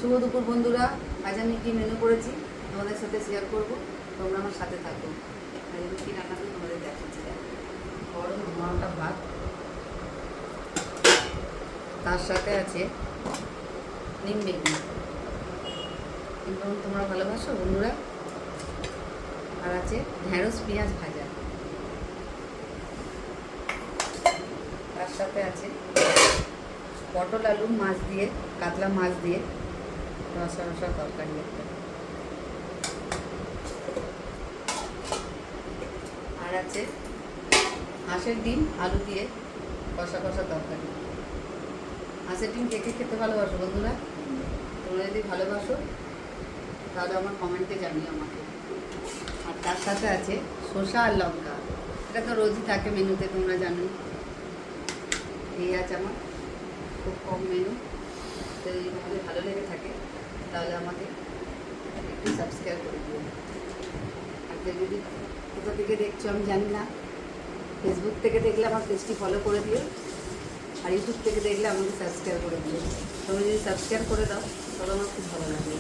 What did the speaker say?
শুভ দুপুর বন্ধুরা, আজ আমি কী মেনু করেছি তোমাদের সাথে শেয়ার করব। তোমরা আমার সাথে থাকো। আজ আমি কী রান্না করে তোমাদের দেখাচ্ছি। গরম ধোঁয়াটা ভাত, তার সাথে আছে নিম বেগুন। নিম বেগুন তোমরা ভালোবাসো বন্ধুরা। আর আছে ঢেঁড়স পেঁয়াজ ভাজা। তার সাথে আছে পটল আলু মাছ দিয়ে, কাতলা মাছ দিয়ে রসা রসা তরকারি একটা। আর আছে হাঁসের ডিম আলু দিয়ে কষা কষা তরকারি। হাঁসের ডিম কে কে খেতে ভালোবাসো বন্ধুরা? তোমরা যদি ভালোবাসো তাহলে আমার কমেন্টে জানিও আমাকে। আর তার সাথে আছে শসা আর লঙ্কা। এটা তো রোজই থাকে মেনুতে, তোমরা জানো। এই আছে আমার খুব কম মেনু। তো যদি ভালো লেগে থাকে তাহলে আমাকে একটু সাবস্ক্রাইব করে দিও। আর যদি কোথা থেকে দেখছো আমি জানি না, ফেসবুক থেকে দেখলে আমার পেজটি ফলো করে দিও, আর ইউটিউব থেকে দেখলে আমাকে সাবস্ক্রাইব করে দিও। তোমরা যদি সাবস্ক্রাইব করে দাও তাহলে আমার খুব ভালো লাগে।